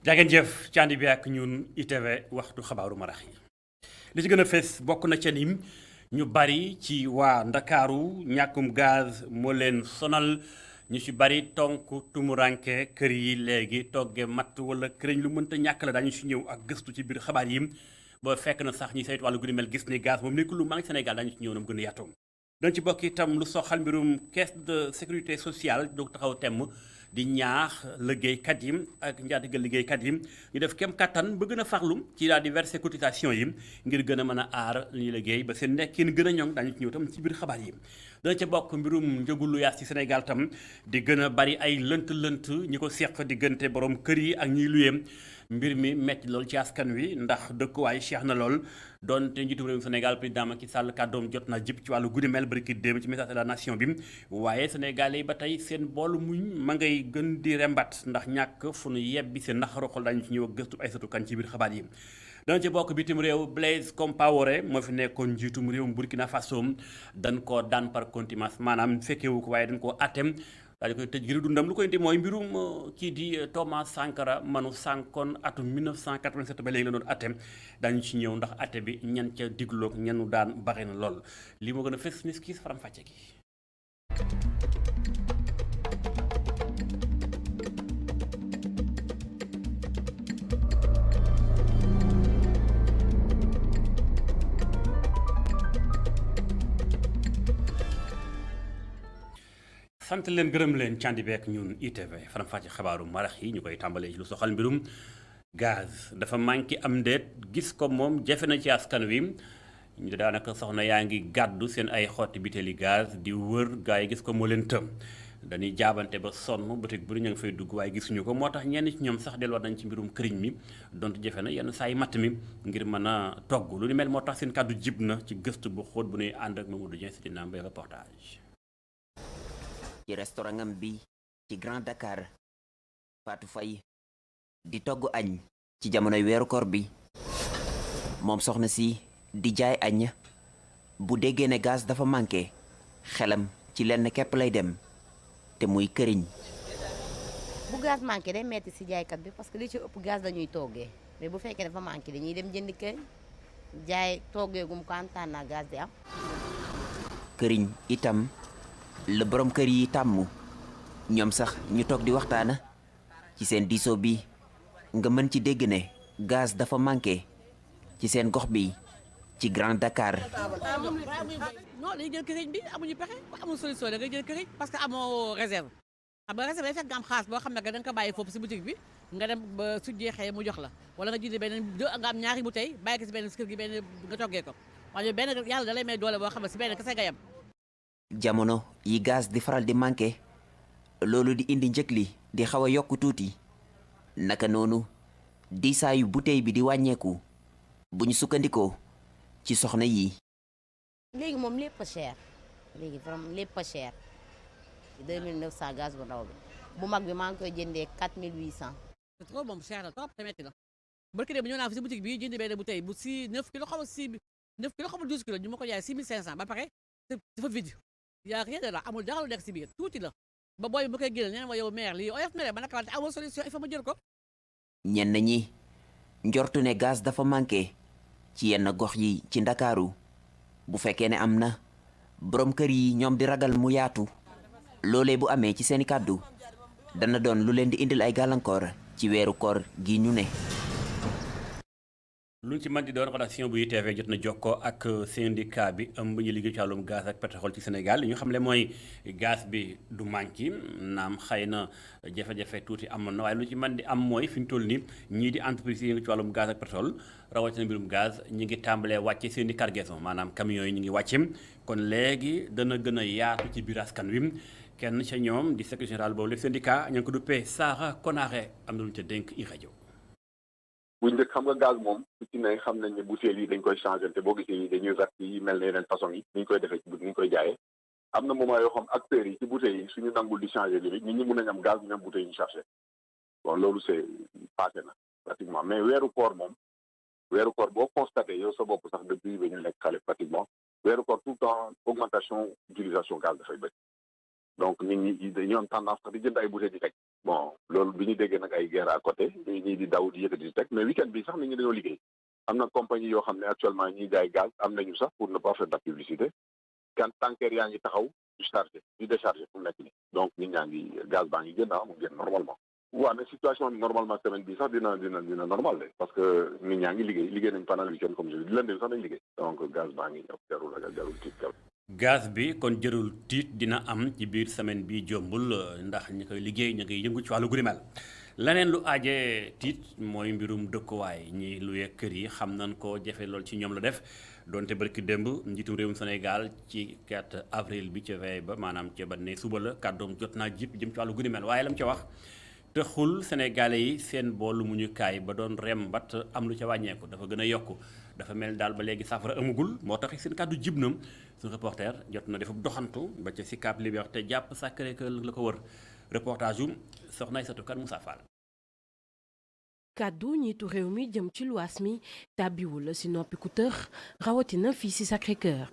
jaageen jëf ci ànd bi ak ñun ITV waxtu xabaaru marax yi li ci gën a fees bokk na ca ni ñu bari ci waa ndakaaru ñàkkum gaz moo leen sonal ñu ci bari tonk tumuranke kër yi léegi togge matt wala këriñ lu mënta ñàkk la dañu ci ñëw ak gëstu ci biir xabaar yi ba fekk na sax ñi saytu wàllu guddi mel gis ni gaz moom nekkul lu manque Sénégal dañu ci ñëw nam gën a yaatoom dañ ci bokk itam lu soxal mbirum caisse de sécurité sociale doog taxaw temm di ñaax liggéeykat yi ak njaatige liggéeykat yi ñu def kem kattan ba gën a farlu ci daal di verser cotisation yi ngir gën a mën a aar li ñuy liggéey ba seen nekkin gën a ñoŋ dañu ci ñëw tam ci biir xabaar yi dana ca bokk mbirum njëgu lu yaas ci Sénégal tam di gën a bari ay lënt ñi ko seq diggante borom kër yi ak ñiy luyee mbir mi metti lool ci askan wi ndax dëkkuwaay cheikh na lool doonte njiitu réew Sénégal président Macky Sall kàddoom jot na jib ci wàllu guddi mel bariki démb ci message de la nation bi waaye Sénégalais yi ba tey seen boolu muñ ma ngay gën di rembat ndax ñàkk fu nu yebbi seen naxaru xol dañu ci ñëw ak gëstu ay satu kan ci biir xabaar yi dana ci bokk bitim réew Blaise Compaoré moo fi nekkoon njiitum réewum Burkina Faso dañ koo daan par contumace maanaam fekkewu ko waaye dañ koo attem daal di koy tëj giru dundam lu koy indi mooy mbirum kii di Thomas Sankara manu sànkoon atum 1987 ba léegi la doon atte dañu ci ñëw ndax atte bi ñan ca digloog ñanu daan bare na lool lii moo gën a fës nis kiis faram fàcce gi sant leen gërëm leen candi beek ñun ITV faram fàcce xabaaru marax yi ñu koy tàmbalee ci lu soxal mbirum gaz dafa manqué am ndeet gis ko moom jafe na ci askan wi ñu daanaka soxna yaa ngi gàddu seen ay xotti bitéeli gaz di wër gaa yi gis ko moo leen tëm dañuy jaabante ba sonn boutique bu ñu ngi fay dugg waaye gisuñu ko moo tax ñenn ci ñoom sax delluwaat nañ ci mbirum këriñ mi donte jafe na yenn saa yi matt mi ngir mën a togg lu ni mel moo tax seen kàddu jib na ci gëstu bu xóot bu ñuy ànd ak Mamadou Dieng si dina mbay reportage ci restaurant am bi ci Grand Dakar Fatou Faye di togg añ ci jamonoy weeru koor bi moom soxna si di jaay añ bu déggee ne gaz dafa manqué xelam ci lenn képp lay dem te muy këriñ. bu gaz manqué day metti si jaaykat bi parce que li ci ëpp gaz dañuy toggee mais bu fekkee dafa manqué dañuy dem jënd këriñ jaay toggeegum ko antaan naa gaz di am. këriñ itam la borom kër yi tàmm ñoom sax ñu toog di waxtaana ci seen diisoo bi nga mën ci dégg ne gaz dafa manqué ci seen gox bi ci Grand Dakar. non dañuy jël këriñ bi amuñu pexe bu amul solution da ngay jël këriñ parce que amoo réserve xam nga réserve day fekk nga am xaalis boo xam ne da nga ko bàyyi foofu si boutique bi nga dem ba su jeexee mu jox la wala nga jënd benn nga am ñaari bouteille bàyyi ko si benn si kër gi benn nga toggee ko waaye benn yàlla da lay may doole boo xam ne si benn kese nga yem. jamono yi gaz di faral di manqué loolu di indi njëg li di xaw a yokku tuuti naka noonu diisaayu bouteille bi di wàññeeku bu ñu sukkandikoo ci soxna yi. léegi moom lépp a cher léegi vraiment lépp a cher 2900 gaz bu ndaw bi bu mag bi maa ngi koy jëndee 4800. c'est trop moom cher na trop te metti la barki de bu ñëw naa fi si boutique bi jënd benn bouteille bu 9 kilos xaw ma 9 kilos xaw ma 12 kilos ñu ma ko jaay 6500 ba pare dafa vide yaa rien de là amul dara lu nekk si biir tuuti la ba booy bu koy génne nee na ma yow maire lii oyof na de ba naka wante amul solution il faut ma jël ko. ñenn ñi njortu ne gaz dafa manqué ci yenn gox yi ci Ndakaaru bu fekkee ne am na borom kër yi ñoom di ragal mu yaatu loolee bu amee ci seeni kàddu dana doon lu leen di indil ay gàllankoor ci weeru koor gi ñu ne. lu ci mën di doon rédaction bu ITV jot na jokkoo ak syndicat bi ëmb ñu liggéey ci wàllum gaz ak pétrole ci Sénégal li ñu xam le mooy gaz bi du manqué naam xëy na jafe-jafe tuuti amoon na waaye lu ci mën di am mooy fi ñu toll nii ñii di entreprise yi ngi ci wàllum gaz ak pétrole rawatina mbirum gaz ñi ngi tàmbalee wàcce seen i cargaison maanaam camions yi ñu ngi wàcce kon léegi dana gën a yaatu ci biir askan wi kenn ca ñoom di secrétaire général boobu le syndicat ña ngi ko duppee Sara Konaré am na lu ñu ca dénk i rajo. bu njëkk xam nga gaz moom su ci ne xam nañ ne bouteilles yi dañ koy changé te boo gisee yi dañuy vert yi mel ne yeneen façon yi ni ñu koy defee ci ni ñu koy jaayee am na moment yoo xam acteurs yi ci bouteilles yi suñu nangul di changé limite nit ñi mun nañ am gaz ñu am bouteilles yi ñu chargé bon loolu c'est passé na pratiquement mais weeru koor boo constaté yow sa bopp sax depuis ba ñu nekk xale pratiquement weeru koor tout le temps augmentation utilisation gaz dafay bëri donc nit ñi dañoo am tendance sax di jënd ay bouteilles di teg bon loolu bi ñu déggee nag ay guerre à côté ñii di daw di yëkkati di teg mais week-end bi sax nit ñi dañoo liggéey am na compagnie yoo xam ne actuellement ñiy jaay gaz am nañu sax pour ne pas faire de la publicité quand tanker yaa ngi taxaw di chargé di déchargé fu mu nekk nii donc nit ñaa ngi gaz baa ngi génn mu génn normalement waaw mais situation bi normalement semaine bi sax dina normal de parce que nit ñaa ngi liggéey nañ pendant le week-end comme je dis lundi bi sax nañ liggéey donc gaz baa ngi ñëw jarul ragal jarul tiit gaz bi kon jërul tiit dina am ci biir semaine bi jombul ndax ñi koy liggéey ñu ngi yëngu ci wàllu guri mel leneen lu aajee tiit mooy mbirum dëkkuwaay ñi luye kër yi xam nañ ko jafe lool ci ñoom la def donte barki démb njiitum réewum Sénégal ci 4 avril bi ca veille ba maanaam ca ba ne suba la kàddoom jot naa jip jëm ci wàllu guri mel waaye lam ca wax taxul sénégalais yi seen boolu mu ñu kaay ba doon rembat am lu ca wàññeeku dafa gën a yokku dafa mel daal ba léegi saafara amagul moo tax seen kàddu jib na suñu reporter jot na defub doxantu ba ca Sicap Liberté jàpp Sacré-Cœur la ko wër reportage yu soxna Aïssatou Kane Moussa Fall. kàddu ñiitu réew mi jëm ci luwaas mi tàbbiwul ci noppi ku tëx rawatina fii ci Sacré-Cœur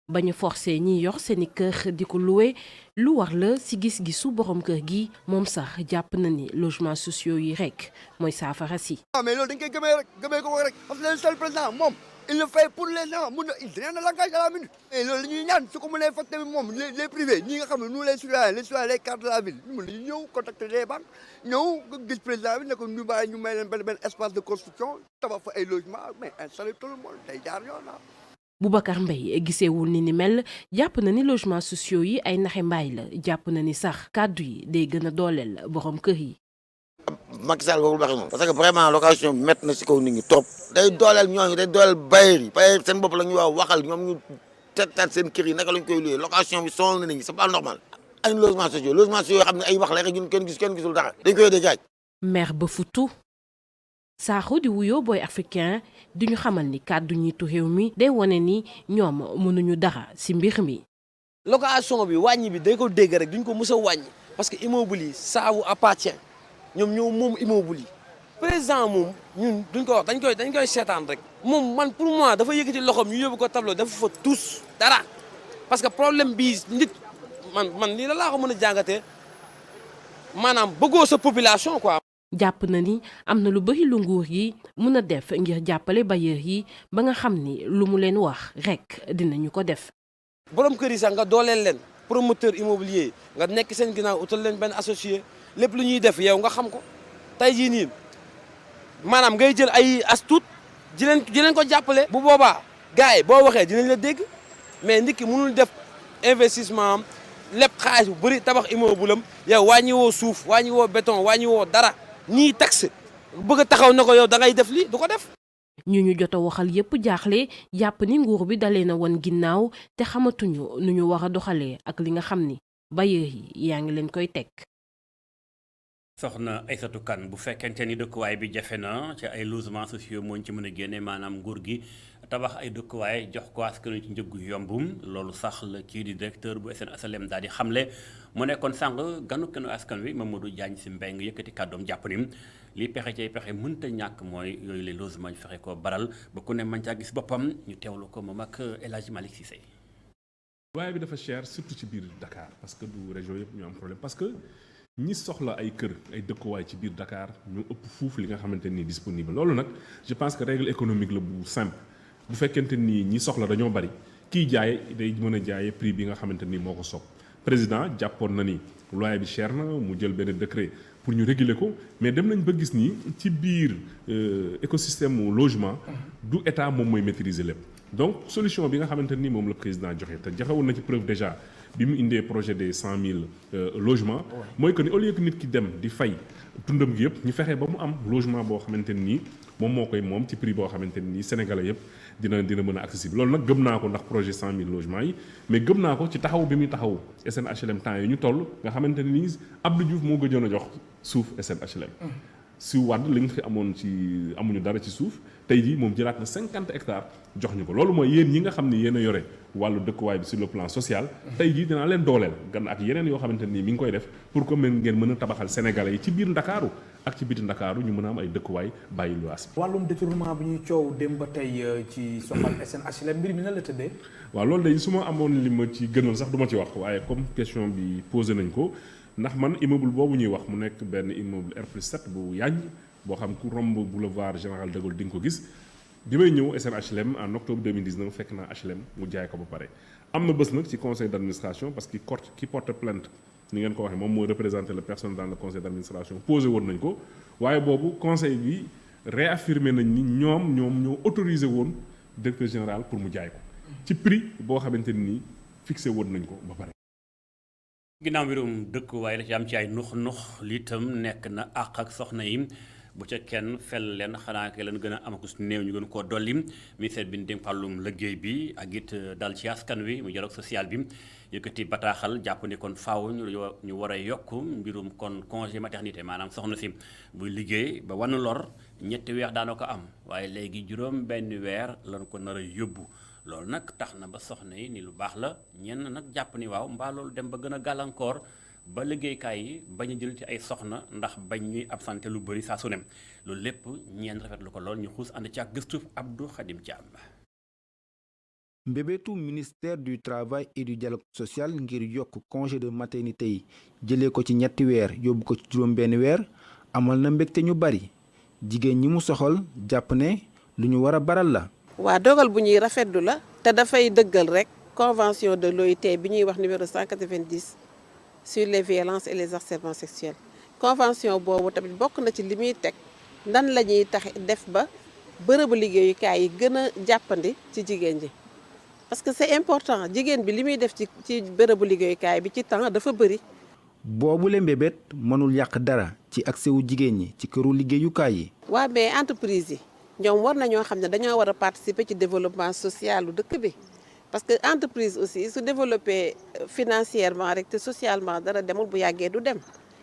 ba ñu forcé ñi yor seeni kër di ko loué lu war la ci gis-gisu borom kër gi moom sax jàpp na ni logements sociaux yi rek mooy saafara si. mais loolu dañ koy gëmee ko rek parce que le seul président moom il le fait pour les gens mun na il rien ne l'engage à la minute. et loolu la ñuy ñaan su ko mënee faj tamit moom les privés ñi nga xam ne nous les citoyens les cadres de la ville ñu mën nañu ñëw contacter les banques ñëw gis président bi ne ko ñu bàyyi ñu may leen benn espace de construction tabax fa ay logements mais installer tout le monde day jaar yoon na. Boubacar Mbaye gisewul ni mel jàpp na ni logements sociaux yi ay naxe mbaay la jàpp na ni sax kàddu yi day gën a dooleel borom kër yi. Macky Sall warul waxee noonu parce que vraiment location bi métti na si kaw nit ñi trop day dooleel ñooñu day dooleel bailleurs seen bopp la ñuy wax waxal ñoom ñu tettaat seen kër yi naka lañ koy luyee location bi sonal na nit ñi c'est pas normal. ay logements sociaux yoo xam ne ay wax la rek ñun kenn gisul dara dañ koy dégaaj. maire ba futu Sakho di wuyoo Boy Africain di ñu xamal ni kàddu ñiitu réew mi day wane ni ñoom mënuñu dara ci mbir mi. location bi wàññi bi day ko dégg rek duñ ko mës a wàññi parce que immeuble yi ça vous appartient ñoom ñoo moom immeuble yi. président moom ñun duñ ko wax dañ koy seetaan rek. moom man pour moi dafa yëkkati loxoom ñu yóbbu ko tableau dafa fa tous dara parce que problème bii nit man lii la laa ko mën a jàngatee maanaam bëggoo sa population quoi. jàpp na ni am na lu bari lu nguur yi mën a def ngir jàppale bailleurs yi ba nga xam ni lu mu leen wax rek dinañu ko def. borom kër yi sax nga dooleel leen promoteur immobilier nga nekk seen ginnaaw utal leen benn associé lépp lu ñuy def yow nga xam ko tey jii nii maanaam ngay jël ay as tuut di leen ko jàppale. bu boobaa gars yi boo waxee dinañ la dégg mais nit ki mënul def investissement am lépp xaalis bu bëri tabax immeuble am yow wàññi woo suuf wàññi woo béton wàññi woo dara. ñii taxe bëgg a taxaw na ko yow da ngay def lii du ko def. ñu jot a waxal yépp jaaxle jàpp ni nguur bi dalee na woon ginnaaw te xamatuñu nu ñu war a doxalee ak li nga xam ni bailleurs yi yaa ngi leen koy teg. soxna Aïssatou Kane bu fekkente ni dëkkuwaay bi jafe na ci ay logements sociaux moo ñu ci mën a génne maanaam nguur gi tabax ay dëkkuwaay jox ko askan ci njëggu yombum loolu sax la kii di directeur bu SNHLM daal di xamle mu nekkoon sànq ganu kenn askan wi Mamadou Diagne Sy Mbengue yëkkati kàddoom jàpp ni li pexe cay pexe mënta ñàkk mooy yooyu les logements ñu fexe ko baral ba ku ne mën caa gis boppam ñu teewlu ko moom ak El Hadji Malick Cissé. waaye bi dafa cher surtout ci biir Dakar parce que du région yëpp ñu am problème parce que ñi soxla ay kër ay dëkkuwaay ci biir Dakar ñu ëpp fuuf li nga xamante ni disponible loolu nag je pense que règle économique la bu simple bu fekkente ni ñi soxla dañoo bari kiy jaay day mën a jaayee prix bi nga xamante ni moo ko soob président jàppoon na ni loyer bi cher na mu jël benn décret pour ñu réguler ko mais dem nañ ba gis ni ci biir écosystème mu logement du état moom mooy maîtriser lépp donc solution bi nga xamante ni moom la président joxe te joxewoon na ci preuve déjà bi mu indee projet des 100 000 logements mooy que ni au lieu que nit ki dem di fay dundam gi yëpp ñu fexe ba mu am logement boo xamante ni moom moo koy moom ci prix boo xamante ni sénégalais yëpp dina mën a accessible loolu nag gëm naa ko ndax projet 100 000 logements yi mais gëm naa ko ci taxaw bi muy taxaw SNHLM temps yi ñu toll nga xamante ni Abdou Diouf moo gëjoon a jox suuf SNHLM si Wade li nga fi amoon ci amuñu dara ci suuf tey jii moom jëlaat na 50 hectares jox ñu ko loolu mooy yéen ñi nga xam ni yéen a yore wàllu dëkkuwaay bi sur le plan social tey jii dinaa leen dooleel gan ak yeneen yoo xamante nii mi ngi koy def pour que ngeen mën a tabaxal sénégalais yi ci biir ndakaaru ak ci biti ndakaaru ñu mën a am ay dëkkuwaay bàyyi luwaas bi. wàllum détournement bi ñuy coow démb ba tey ci soxal SNHLM mbir mi na la tëddee. waaw loolu day su ma amoon li ma ci gënal sax du ma ci wax waaye comme question bi posé nañ ko ndax man immeuble boobu ñuy wax mu nekk benn immeuble R+7 bu yàññ boo xam ku romb boulevard Général de Gaulle di nga ko gis bi may ñëw SNHLM en octobre 2019 fekk naa HLM mu jaay ko ba pare am na bés nag ci conseil d'administration parce que ki porte plainte ni ngeen ko waxee moom mooy représenter le personnel dans le conseil d'administration posé woon nañ ko waaye boobu conseil bi réaffirmé nañ ni ñoom ñoo autorisé woon directeur général pour mu jaay ko ci prix boo xamante ni fixé woon nañ ko ba pare. ginnaaw mbirum dëkk waaye da ci am ci ay nux li itam nekk na àq ak soxna yi bu ca kenn fel leen xanaa ke leen gën a amakus néew ñu gën koo dolli ministère bi ñu dénk wàllum liggéey bi ak it dal ci askan wi mu dialogue social bi yëkkati bataaxal jàpp ni kon faaw ñu war a yokk mbirum kon congé maternité maanaam soxna si buy liggéey ba wan lor 7 weer daana ko am waaye léegi juróom benn weer lañ ko nar a yóbbu loolu nag tax na ba soxna yi ni lu baax la ñenn nag jàpp ni waaw mbaa loolu dem ba gën a gàllankoor ba liggéeykaay yi bañ a jël ci ay soxna ndax bañ ñuy absenté lu bëri saa su ne loolu lépp ñeen rafetlu ko lool ñu xuus ànd ci ak gëstu Abdou Khadim Thiam. mbébétu ministère du travail et du dialogue social ngir yokk congé de maternité yi jëlee ko ci 7 weer yóbbu ko ci juróom benn weer amal na mbégte ñu bari jigéen ñi mu soxal jàpp ne lu ñu war a baral la. waa dogal bu ñuy rafetlu la te dafay dëggal rek convention de l'OIT bi ñuy wax numéro 190 sur les violences et les harcèlements sexuels convention boobu tamit bokk na ci li muy teg nan la ñuy tax def ba bërëbu liggéeyukaay yi gën a jàppandi ci jigéen ji parce que c'est important jigéen bi li muy def ci bërëbu liggéeyukaay bi ci temps dafa bëri. boobule mbébét mënul yàq dara ci accès wu jigéen ñi ci këru liggéeyukaay yi. waa mais entreprise yi ñoom war nañoo xam ne dañoo war a participer ci développement social lu dëkk bi. parce que entreprise aussi su développé financièrement rek te socialement dara demul bu yàggee du dem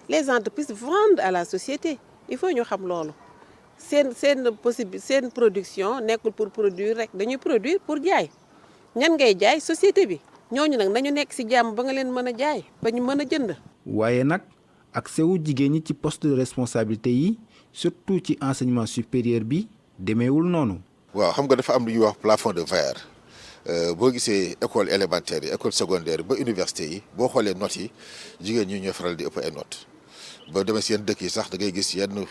les entreprises vendent à la société il faut ñu xam loolu seen production nekkul pour produire rek dañuy produire pour jaay ñan ngay jaay société bi ñooñu nag nañu nekk ci jàmm ba nga leen mën a jaay ba ñu mën a jënd. waaye nag accès wu jigéen ñi ci poste de responsabilité yi surtout ci enseignement supérieur bi demeewul noonu. waaw xam nga dafa am lu ñuy wax plafond de verre. boo gisee école élémentaire yi école secondaire ba université yi boo xoolee notes yi jigéen ñi ñooy faral di ëpp ay notes ba demee si yenn dëkk yi sax da ngay gis yenn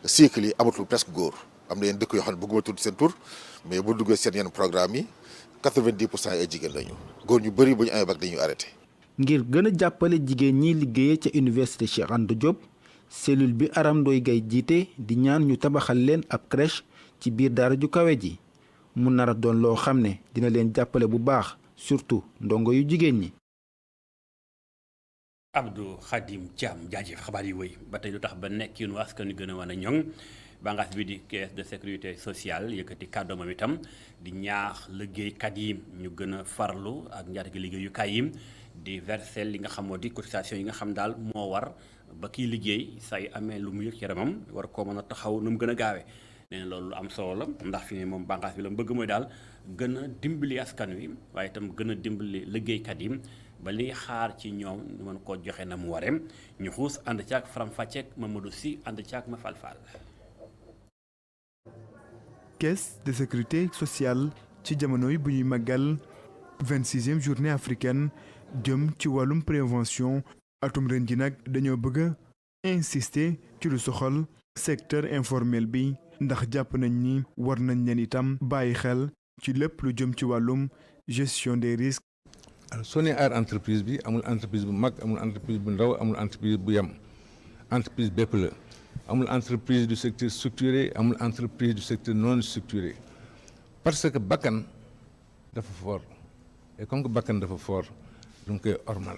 cycle yi amatul presque góor am na yenn dëkk yoo xam ne bëgguma tudd seen tur mais bu duggee seen yenn programme yi 90% ay jigéen lañu góor ñu bëri bu ñu amee bac dañuy arrêté. ngir gën a jàppale jigéen ñi liggéeyee ca université Cheikh Anta Diop cellule bi Aram Ndoye Gaye jiite di ñaan ñu tabaxal leen ab crèche ci biir daara ju kawe ji. mu nar a doon loo xam ne dina leen jàppale bu baax surtout ndongo yu jigéen ñi. Abdou Khadim Thiam jaajëf xabaar yi wëy ba tey lu tax ba nekkin waa askan wi gën a wan a ñoŋ bànqaas bi di caisse de sécurité sociale yëkkati kàddu moom itam di ñaax liggéeykat yi ñu gën a farlu ak njaatige liggéeyukaay yi di verser li nga xam moo di cotisation yi nga xam daal moo war ba kiy liggéey say amee lu mu yëg yaramam war koo mën a taxaw nu mu gën a gaawee. nee na loolu lu am solo la ndax fi ne moom bànqaas bi la mu bëgg mooy daal gën a dimbali askan wi waaye itam gën a dimbali liggéeykat yi ba li xaar ci ñoom ñu mën koo joxe na mu wareem ñu xuus ànd caag faram fàcceeg Mamadou Sy ànd caag ma falfal. caisse de sécurité sociale ci jamono yi bu ñuy màggal 26e journée africaine jëm ci wàllum prévention atum ren ji nag dañoo bëgg a insister ci lu soxal secteur informel bi. ndax jàpp nañ ni war nañ leen itam bàyyi xel ci lépp lu jëm ci wàllum gestion des risques. alors soo nee aar entreprise bi amul entreprise bu mag amul entreprise bu ndaw amul entreprise bu yem entreprise bépp la amul entreprise du secteur structuré amul entreprise du secteur non structuré parce que bakkan dafa fort et comme que bakkan dafa fort du koy ormal.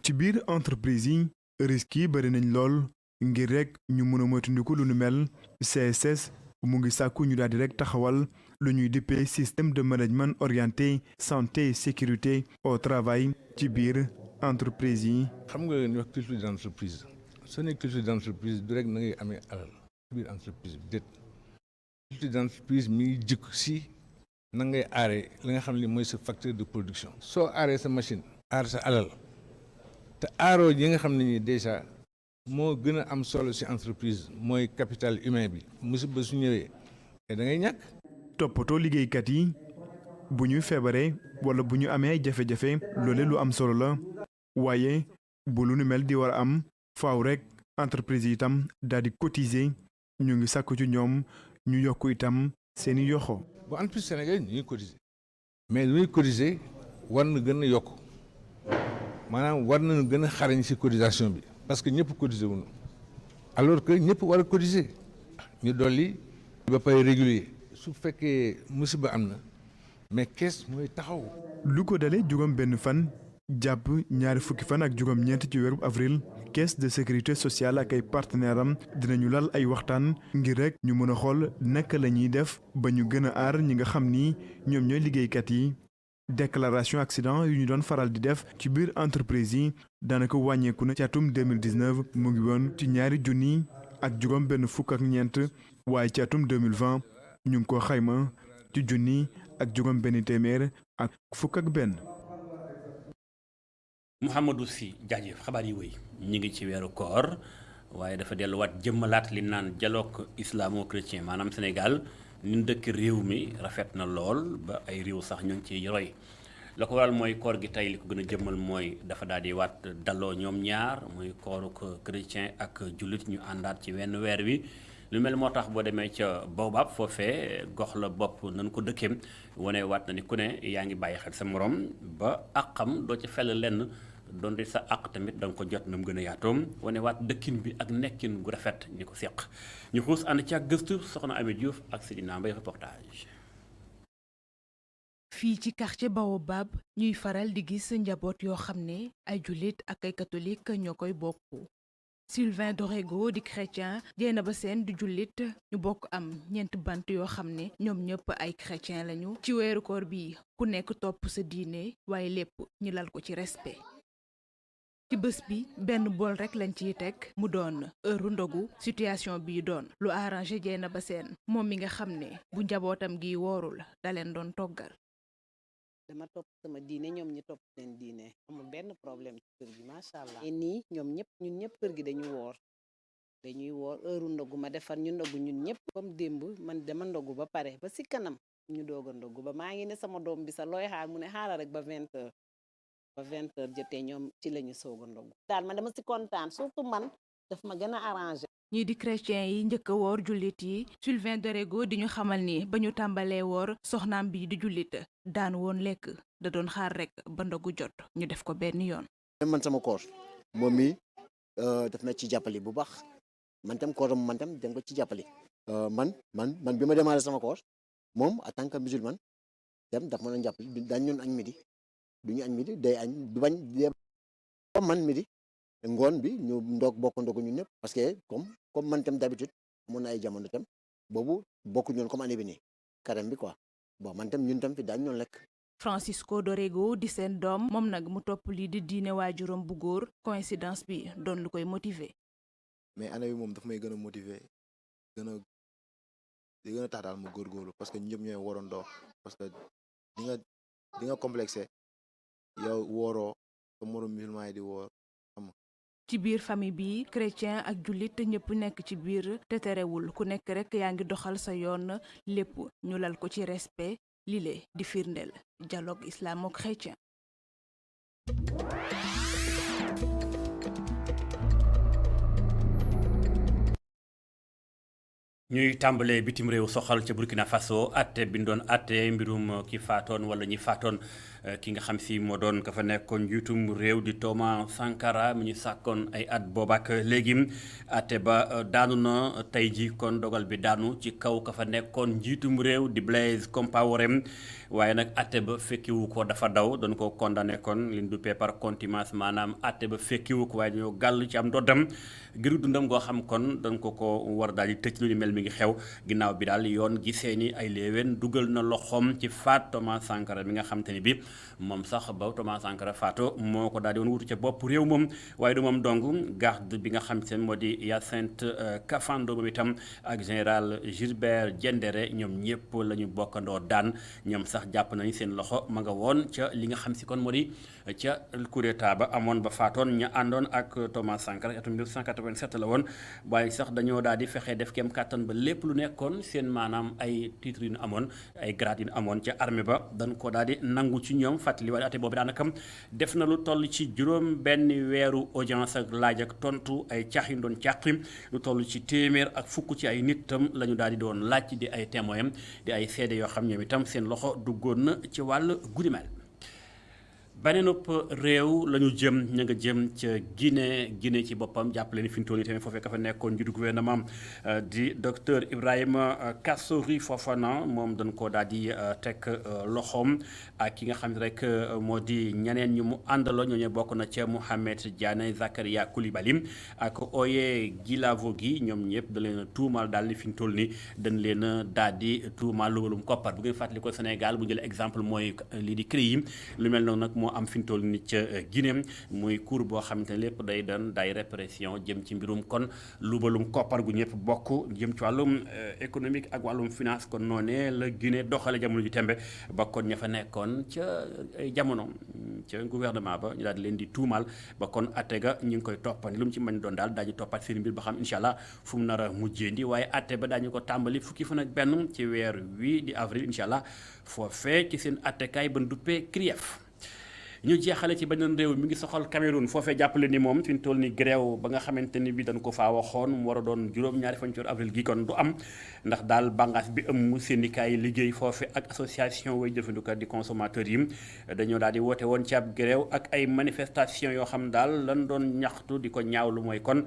ci biir entreprise yi risques yi bëri nañ lool ngir rek ñu mën a moytandiku lu nu mel CSS. mu ngi sàkku ñu daal di rek taxawal lu ñuy dippee système de management orienté santé et sécurité au travail ci biir entreprise yi. xam nga ñu wax culture d'entreprise soo nee culture d'entreprise du rek na ngay amee alal ci biir entreprise bi déet culture d'entreprise mi ngi jikk si na ngay aaree li nga xam ne mooy sa facteur de production. soo aaree sa machine aar sa alal te aaroo yi nga xam ne nii déjà moo gën a am solo ci entreprise mooy capital humain bi musiba su ñëwee te da ngay ñàkk. toppatoo liggéeykat yi bu ñuy feebaree wala bu ñu amee jafe-jafe loole lu am solo la waaye bu lu nu mel di war a am faaw rek entreprise yi itam daal di cotiser ñu ngi sàkku ci ñoom ñu yokk itam seeni yoxo. bu entreprise sénégalais ñu ngi cotiser mais lu ñuy cotiser war na gën a yokk maanaam war nañu gën a xarañ ci cotisation bi parce que ñëpp cotiser wuñu alors que ñëpp war a cotiser ñu dolli ba pay régulier su fekkee musiba am na mais kees mooy taxaw. lu ko dalee juróom benn fan jàpp ñaari fukki fan ak juróom ñeent ci weeru avril caisse de sécurité sociale ak ay partenaire am dinañu lal ay waxtaan ngir rek ñu mën a xool naka la ñuy def ba ñu gën a aar ñi nga xam ni ñoom ñooy liggéeykat yi. déclaration accident yu ñu doon faral di def ci biir entreprise yi daanaka wàññeeku na ci atum 2019 mu ngi woon ci ñaari junni ak juróom benn fukk ak ñeent waaye ci atum 2020 ñu ngi ko xayma ci junni ak juróom benn téeméer ak fukk ak benn. Mouhamadou Sy jaajëf xabaar yi wéy ñu ngi ci weeru koor waaye dafa delluwaat jëmmalaat li naan dialogue islamo-chrétien maanaam Sénégal ñun dëkk réew mi rafet na lool ba ay réew sax ñu ngi ciy roy la ko waral mooy koor gi tey li ko gën a jëmmal mooy dafa daal di waat dalloo ñoom ñaar muy kooruk chrétien ak jullit ñu àndaat ci wenn weer wi lu mel moo tax boo demee ca Baobab foofee gox la bopp nañ ko dëkkeem wane waat na ni ku ne yaa ngi bàyyi xel sa morom ba àqam doo ci fell lenn donte sa àq tamit da nga ko jot na mu gën a yaatoom wane waat dëkkin bi ak nekkin gu rafet ñi ko seq ñu xuus ànd ci ak gëstu soxna Ami Diouf ak Sidina Mbaye reportage. fii ci quartier Baobab ñuy faral di gis njaboot yoo xam ne ay jullit ak ay catholique ñoo koy bokk. Sylvain Dorego di chrétien Dieynaba Sène di jullit ñu bokk am ñeent bant yoo xam ne ñoom ñëpp ay chrétien lañu. ci weeru koor bi ku nekk topp sa diine waaye lépp ñu lal ko ci respect. ci bés bi benn bool rek lañ ciy teg mu doon heure ndogu situation bii doon lu arrangé Dieynaba Sène moom mi nga xam ne bu njabootam gi woorul da leen doon toggal. dama topp sama diine ñoom ñi topp seen diine amul benn problème ci kër gi macha allah. et nii ñoom ñëpp ñun ñëpp kër gi dañuy woor heure ndogu ma defar ñu ndogu ñun ñëpp comme démb man dama ndogu ba pare ba si kanam ñu doog a ndogu ba maa ngi ne sama doom bi sa looy xaar mu ne xaaral rek ba 20h. ba 20h jotee ñoom ci lañu soog a ndogu daal man dama si kontaan surtout man daf ma gën a arrangé. ñii di chrétien yi njëkk a woor jullit yi Sylvain Dorego di ñu xamal ni ba ñu tàmbalee woor soxnaam bi di jullit daan woon lekk da doon xaar rek ba ndogu jot ñu def ko benn yoon. man sama koor moom mi daf na ci jàppale bu baax man tam kooram man tam dem ko ci jàppale. man bi ma démarré sama koor moom en tant que musulman dem daf ma doon jàppale daañu ñun añ midi. du ñu añ midi day añ du bañ comme man midi ngoon bi ñu bokk ndogu ñun ñëpp parce que comme man tam d'habitude mun na ay jamono tam boobu bokku ñoon comme année bi nii carême bi quoi bon man tam ñun tam fi daañu ñoon lekk. Francisco Dorego di seen doom moom nag mu topp lii di diine waajuram bu góor coïncidence bi doon lu koy motiver. mais année bi moom daf may gën a motiver di gën a tax daal mu góorgóorlu parce que ñëpp ñooy waroon doo parce que di nga complexé. yow wooroo sa moroom musulman yi di woor am. ci biir famille bi chrétien ak jullit ñëpp nekk ci biir te terewul ku nekk rek yaa ngi doxal sa yoon lépp ñu lal ko ci respect lile di firndeel dialogue islamo-chrétien. ñuy tàmbalee bitim réew soxal ca Burkina Faso atte bi ñu doon atte mbirum ki faatoon wala ñi faatoon ki nga xam si moo doon ka fa nekkoon njiitum réew di Thomas Sankara mi ñu sàkkoon ay at boobaak léegi atte ba daanu na tey ji kon dogal bi daanu ci kaw ka fa nekkoon njiitum réew di Blaise Compaoré waaye nag atte ba fekkiwu ko dafa daw doon ko condamné kon li ñu duppee par contumace maanaam atte ba fekkiwu ko waaye ñoo gàll ci am doddam giru dundam goo xam kon dañ ko war daal di tëj lu ni mel mi ngi xew ginnaaw bi daal yoon gisee ni ay léewén dugal na loxoom ci faat Thomas Sankara mi nga xam te ni bi moom sax ba Thomas Sankara faatu moo ko daal di woon wutu ca bopp réew moom waaye du moom dong garde bi nga xam seen moo di Hyacinthe Kafando moom itam ak général Gilbert Diendéré ñoom ñëpp la ñu bokkandoo daan ñoom sax jàpp nañu seen loxo ma nga woon ca li nga xam si kon moo di ca coup d'état ba amoon ba faatoon ña àndoon ak Thomas Sankara atum 1987 la woon waaye sax dañoo daal di fexe def kem kàttan ba lépp lu nekkoon seen maanaam ay titres yu ñu amoon ay grades yu ñu amoon ca armée ba dañ ko daal di nangu ci ñoom fàttali waaye ate boobu daanaka def na lu toll ci juróom benn weeru audience ak laaj ak tontu ay caax yu doon càqi lu toll ci téeméer ak fukk ci ay nit tam la ñu daal di doon laaj di ay témoins di ay seede yoo xam ñoom itam seen loxo duggoon na ci wàll guddi mel baneenub réew la ñu jëm ña nga jëm ca Guinée ci boppam jàppale ni fi ñu toll nii tamit foofee ka fa nekkoon njiitu gouvernement di docteur Ibrahima Kassori Fofana moom dañ ko daal di teg loxoom ak ki nga xam ne rek moo di ñeneen ñu mu àndaloo ñooñu bokk na ca Mohamed Diané Zakaria Coulibaly ak Oye Guilavogui ñoom ñëpp da leen a tuumaal daal ni fi ñu toll nii dañ leen a daal di tuumaal lubalum koppar bu ngeen fàttali ko Sénégal bu jëlee exemple mooy lii di CREI yi lu mel noonu nag moo am fi ñu toll ni ca Guinée muy cour boo xamante ne lépp day doon day répression jëm ci mbirum kon lubalum koppar gu ñëpp bokk jëm ci wàllum économique ak wàllum finance kon noonee la Guinée doxale jamono ji tembe ba kon ña fa nekkoon ca jamono ca gouvernement ba ñu daal di leen di tuumaal ba kon atte ga ñu ngi koy toppandi lu mu ci mën doon daal daañu toppat seen mbir ba xam incha allah fu mu nar a mujjeendi waaye atte ba daañu ko tàmbali fukki fan ak benn ci weer wi di avril incha allah foofee ci seen attekaay ba duppee CRIEF ñu jeexale ci beneen réew mi ngi soxal Cameroun foofee jàppale ni moom fi ñu toll ni grève ba nga xamante ni bi dañ ko faa waxoon mu war a doon juróom-ñaari fan ci avril gi kon du am ndax daal bàngaas bi ëmm syndicat yi liggéey foofe ak association way jëfandikat di consommateurs yi dañoo daal di woote woon ci ab grève ak ay manifestation yoo xam daal lan doon ñaxtu di ko ñaawlu mooy kon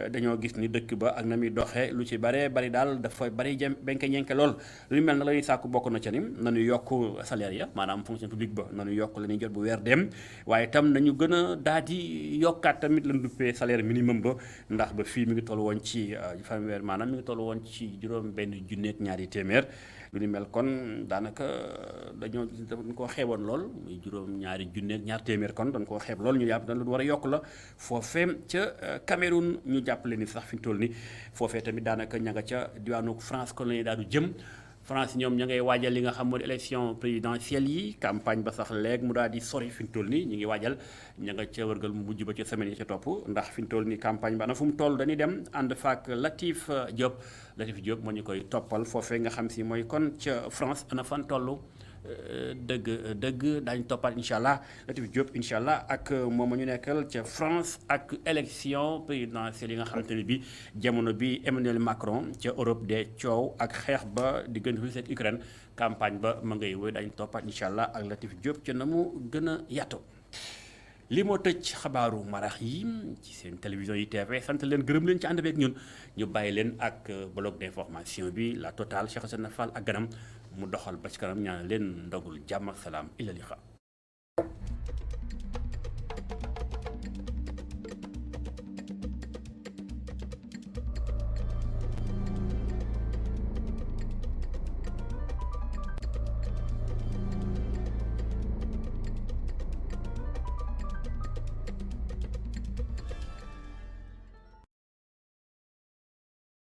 dañoo gis ni dëkk ba ak na muy doxee lu ci bare bari daal dafa bari jëm benke ñenke lool lu mel na la ñuy sàkku bokk na ca ni nañu yokk salaire ya maanaam fonction publique ba nañu yokk la ñuy jot bu weer dem waaye itam nañu gën a daal di yokkaat tamit lan duppee salaire minimum ba ndax ba fii mi ngi toll woon ci fanweer maanaam mi ngi toll woon ci juróom benn junneeg ñaari téeméer lu ni mel kon daanaka dañ koo xeeboon lool muy juróom ñaari junneeg ñaar téeméer kon dañ koo xeeb lool ñu yàpp dañ lu war a yokk la foofee ca Cameroun ñu jàppale ni sax fi ñu toll ni foofee tamit daanaka ña nga ca diwaanu France kon la ñuy daal du jëm France ñoom ña ngay waajal li nga xam moo di élection présidentielle yi campagne ba sax léegi mu daal di sori fi mu toll nii ñu ngi waajal ña nga ca wërgal mu mujj ba ca semaine yi ca topp ndax fi mu toll nii campagne ba ana fu mu toll dañuy dem ànd faak Latif Diop moo ñu koy toppal foofee nga xam si mooy kon ca France ana fan toll dëgg daañu toppaat incha allah Latif Diop incha allah ak moom ma ñu nekkal ca France ak élection présidentielle yi nga xamante ne bi jamono bi Emmanuel Macron ca Europe de coow ak xeex ba diggante Russie ak Ukraine campagne ba ma ngay wéy daañu toppaat incha allah ak Latif Diop ca na mu gën a yaatu li moo tëj xabaaru marax yi ci seen télévision yi TV sant leen gërëm leen ci ànd beeg ñun ñu bàyyi leen ak bloc d'information bi la Total Cheikh Hassane Fall ak ganam mu doxal ba ci kanam ñaan leen ndogul jàmm ak salaam ila liqa